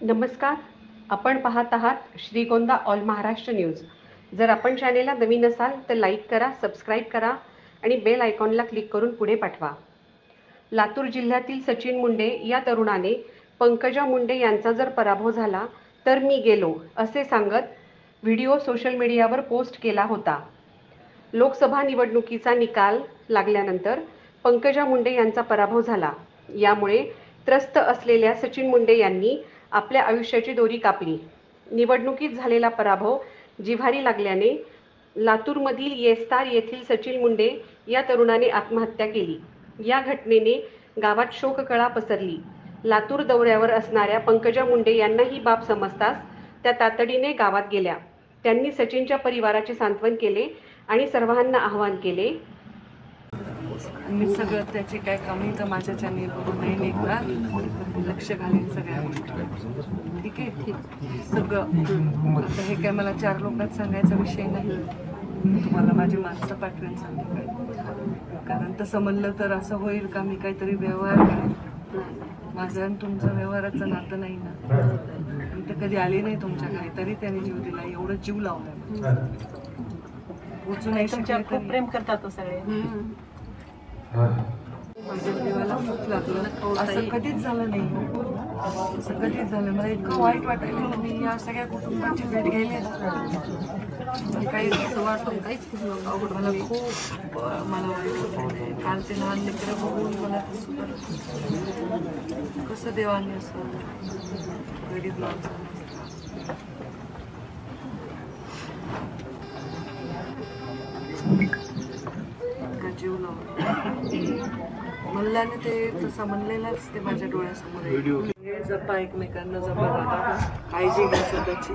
नमस्कार. आपण पाहत आहात श्रीगोंदा ऑल महाराष्ट्र न्यूज. जर आपण चॅनेलला नवीन असाल तर लाईक करा, सबस्क्राईब करा आणि बेल आयकॉनला क्लिक करून पुढे पाठवा. लातूर जिल्ह्यातील सचिन मुंडे या तरुणाने पंकजा मुंडे यांचा जर पराभव झाला तर मी गेलो असे सांगत व्हिडिओ सोशल मीडियावर पोस्ट केला होता. लोकसभा निवडणुकीचा निकाल लागल्यानंतर पंकजा मुंडे यांचा पराभव झाला. यामुळे त्रस्त असलेल्या सचिन मुंडे यांनी आपल्या आयुष्याची दोरी कापली. निवडणुकीत झालेला पराभव जिव्हारी लागल्याने लातूरमधील येस्तार येथील सचिन मुंडे या तरुणाने आत्महत्या केली. या घटनेने गावात शोककळा पसरली. लातूर दौऱ्यावर असणाऱ्या पंकजा मुंडे यांना ही बाब समजताच त्या तातडीने गावात गेल्या. त्यांनी सचिनच्या परिवाराचे सांत्वन केले आणि सर्वांना आवाहन केले. मी सगळं त्याची काय कमी तर माझ्या चॅनेल बघून नाही निघणार, लक्ष घालेन सगळ्या गोष्टी. ठीक आहे, सगळं. आता हे काय मला 4 लोकांत सांगायचा विषय नाही. तुम्हाला माझी माणसं पाठवेन सांगितलं, कारण तसं म्हणलं तर असं होईल का मी काहीतरी व्यवहार करेन. माझं आणि तुमचं व्यवहाराचं नातं नाही ना. मी तर कधी आले नाही तुमच्या घरी, तरी त्याने जीव दिला. एवढं जीव लावला. पोचू नाही शकले. खूप प्रेम करतात तो सगळे. माझ्या जीवाला खूप लागलं. असं कधीच झालं नाही. असं कधीच झालं. मला इतकं वाईट वाटायला मी या सगळ्या कुटुंबाची भेट घ्यायला काही वाटलं काहीच मला खूप मला वाईट वाटलं. काल ते लहान लेकरं बघून मला कसं देवाने असं गरीब माणसाला जीव लावला. मल्लाने ते तसं म्हणलेलंच ते माझ्या डोळ्यासमोर. जपा एकमेकांना, जपा दादा. काळजी घ्या स्वतःची.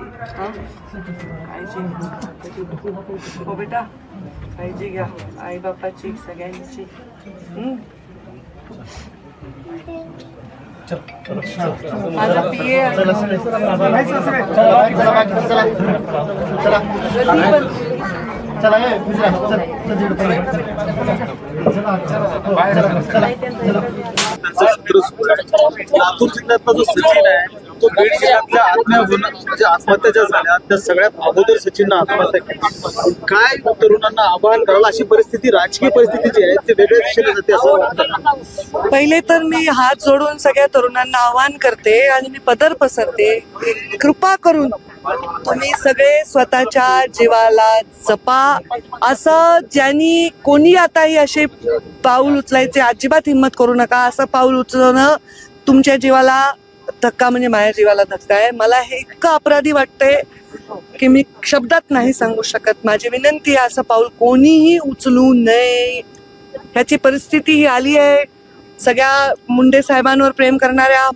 काळजी घ्या हो बेटा, काळजी घ्या आई बापाची, सगळ्यांची. माझा पिये लातूर जिल्ह्यातला जो सचिन आहे तो बीड जिल्ह्यातल्या आत्महत्या ज्या झाल्या त्या सगळ्यात अगोदर सचिननं आत्महत्या केली. काय तरुणांना आवाहन करायला, अशी परिस्थिती राजकीय परिस्थिती जी आहे ते वेगळ्या दिशेने जाते असं वाटतं. पहिले तर मी हात जोडून सगळ्या तरुणांना आवाहन करते आणि मी पदर पसरते, कृपा करून तुम्ही सगळे स्वतःच्या जीवाला जपा. असं ज्यांनी कोणी आताही असे पाऊल उचलायचे अजिबात हिंमत करू नका. असं पाऊल उचलणं तुमच्या जीवाला धक्का, म्हणजे माझ्या जीवाला धक्का आहे. मला हे इतकं अपराधी वाटतंय की मी शब्दात नाही सांगू शकत. माझी विनंती आहे, असं पाऊल कोणीही उचलू नये. ह्याची परिस्थिती ही आली आहे. सगळ्या मुंडे साहेबांवर प्रेम करणाऱ्या,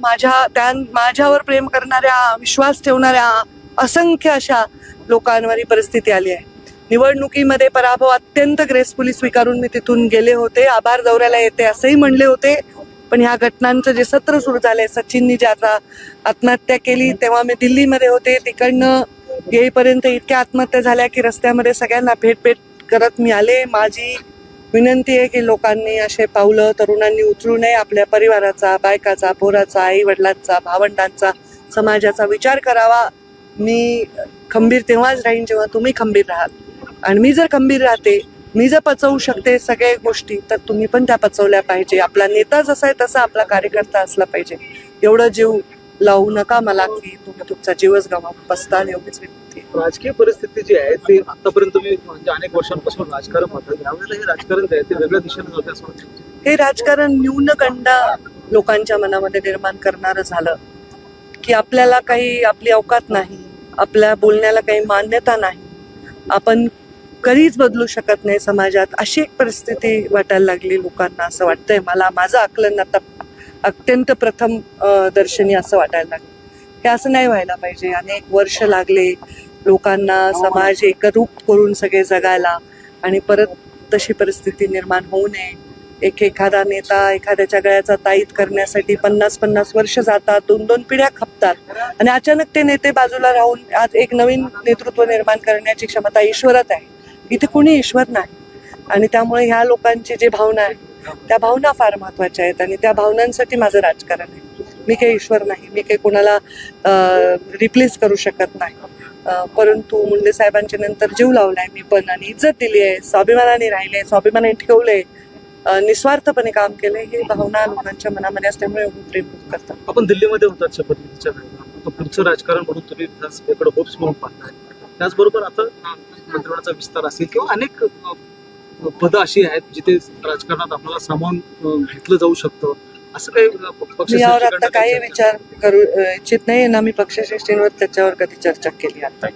माझ्यावर प्रेम करणाऱ्या, विश्वास ठेवणाऱ्या असंख्य अशा लोकांवर ही परिस्थिती आली आहे. निवडणुकीमध्ये पराभव अत्यंत ग्रेसफुली स्वीकारून मी तिथून गेले होते. आभार दौऱ्याला येते असंही म्हणले होते. पण ह्या घटनांचं जे सत्र सुरू झालंय, सचिननी जे आता आत्महत्या केली तेव्हा मी दिल्लीमध्ये होते. तिकडनं येईपर्यंत इतक्या आत्महत्या झाल्या की रस्त्यामध्ये सगळ्यांना भेट करत मी आले. माझी विनंती आहे की लोकांनी असे पावलं तरुणांनी उचलू नये. आपल्या परिवाराचा, बायकाचा, पोराचा, आई वडिलांचा, भावंडांचा, समाजाचा विचार करावा. मी खंबीर तेव्हाच राहीन जेव्हा तुम्ही खंबीर राहाल. आणि मी जर खंबीर राहते, मी जर पचवू शकते सगळ्या गोष्टी, तर तुम्ही पण त्या पचवल्या पाहिजे. आपला नेता जसा आहे तसा आपला कार्यकर्ता असला पाहिजे. एवढं जीव लावू नका मला की तुम्ही तुमचा जीवच पस्ताल. एवढीच विनंती. राजकीय परिस्थिती जी आहे ते आतापर्यंत तुम्ही म्हणजे अनेक वर्षांपासून राजकारण पाहतात, यावेळेला हे राजकारण जे आहे ते वेगळ्या दिशेने जाते असं वाटतं. हे राजकारण न्यूनगंड लोकांच्या मनामध्ये निर्माण करणारं झालं की आपल्याला काही आपली अवकात नाही, आपल्या बोलण्याला काही मान्यता नाही, आपण कधीच बदलू शकत नाही समाजात, अशी एक परिस्थिती वाटायला लागली लोकांना. असं वाटतंय मला. माझं आकलन आता अत्यंत प्रथम दर्शनी असं वाटायला लागलं. हे असं नाही व्हायला पाहिजे. अनेक वर्ष लागले लोकांना समाज एकरूप करून सगळे जगायला, आणि परत तशी परिस्थिती निर्माण होऊ नये. एखादा नेता एखाद्याच्या गळ्याचा ताईत करण्यासाठी 50-50 वर्ष जातात, 2-2 पिढ्या खपतात, आणि अचानक ते नेते बाजूला राहून आज एक नवीन नेतृत्व निर्माण करण्याची क्षमता ईश्वरात आहे. इथे कोणी ईश्वर नाही. आणि त्यामुळे ह्या लोकांची जी भावना आहे त्या भावना फार महत्वाच्या आहेत, आणि त्या भावनांसाठी माझं राजकारण आहे. मी काही ईश्वर नाही, मी काही कोणाला रिप्लेस करू शकत नाही. परंतु मुंडे साहेबांच्या नंतर जीव लावलाय मी पण, आणि इज्जत दिली आहे, स्वाभिमानाने राहिले, स्वाभिमानाने ठेवले, निस्वार्थपणे काम केले. ही भावना लोकांच्या मनामध्ये असल्यामुळे एवढं प्रेम करतात. आपण दिल्लीमध्ये होतात शपथविधीच्या वेळेला, आता पुढचं राजकारण म्हणून तुम्ही विधानसभेकडे होप्स म्हणून पाहताय. त्याचबरोबर आता मंत्रिमंडळाचा विस्तार असेल किंवा अनेक पदं अशी आहेत जिथे राजकारणात आपल्याला सामावून घेतलं जाऊ शकतं, असं काही मी यावर आता काही विचार करू इच्छित नाही ना. मी पक्षश्रेष्ठींवर त्याच्यावर कधी चर्चा केली आता.